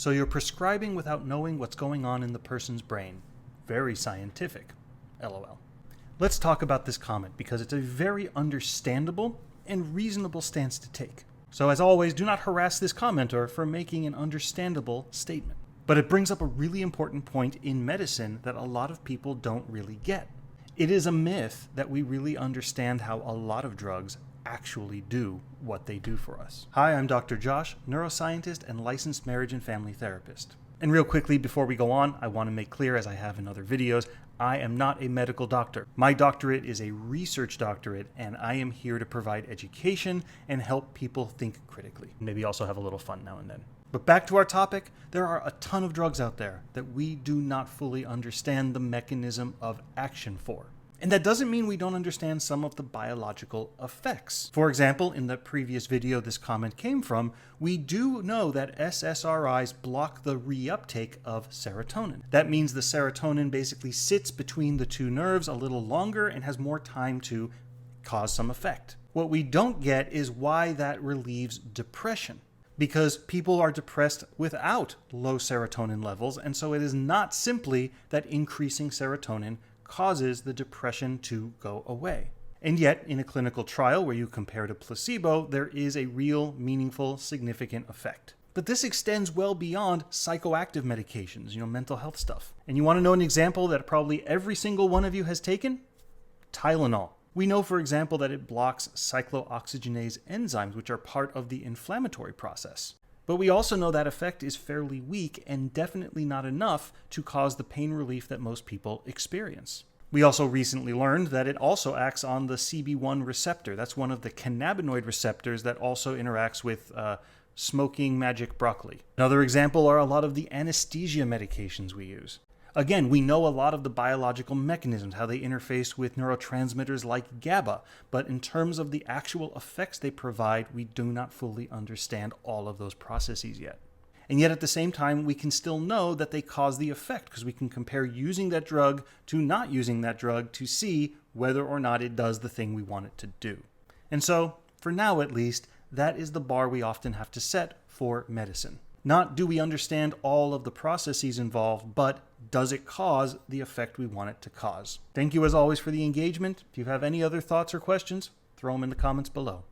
So you're prescribing without knowing what's going on in the person's brain. Very scientific. LOL. Let's talk about this comment because it's a very understandable and reasonable stance to take. So as always, do not harass this commenter for making an understandable statement. But it brings up a really important point in medicine that a lot of people don't really get. It is a myth that we really understand how a lot of drugs actually do what they do for us. Hi, I'm Dr. Josh, neuroscientist and licensed marriage and family therapist. And real quickly, before we go on, I want to make clear, as I have in other videos, I am not a medical doctor. My doctorate is a research doctorate, and I am here to provide education and help people think critically. Maybe also have a little fun now and then. But back to our topic, there are a ton of drugs out there that we do not fully understand the mechanism of action for. And that doesn't mean we don't understand some of the biological effects. For example, in the previous video this comment came from, we do know that SSRIs block the reuptake of serotonin. That means the serotonin basically sits between the two nerves a little longer and has more time to cause some effect. What we don't get is why that relieves depression. Because people are depressed without low serotonin levels, and so it is not simply that increasing serotonin causes the depression to go away. And yet, in a clinical trial where you compare to placebo, there is a real, meaningful, significant effect. But this extends well beyond psychoactive medications, mental health stuff. And you want to know an example that probably every single one of you has taken? Tylenol. We know, for example, that it blocks cyclooxygenase enzymes, which are part of the inflammatory process. But we also know that effect is fairly weak and definitely not enough to cause the pain relief that most people experience. We also recently learned that it also acts on the CB1 receptor. That's one of the cannabinoid receptors that also interacts with smoking magic broccoli. Another example are a lot of the anesthesia medications we use. Again, we know a lot of the biological mechanisms, how they interface with neurotransmitters like GABA, but in terms of the actual effects they provide, we do not fully understand all of those processes yet. And yet at the same time, we can still know that they cause the effect because we can compare using that drug to not using that drug to see whether or not it does the thing we want it to do. And so, for now at least, that is the bar we often have to set for medicine. Not do we understand all of the processes involved, but does it cause the effect we want it to cause? Thank you as always for the engagement. If you have any other thoughts or questions, throw them in the comments below.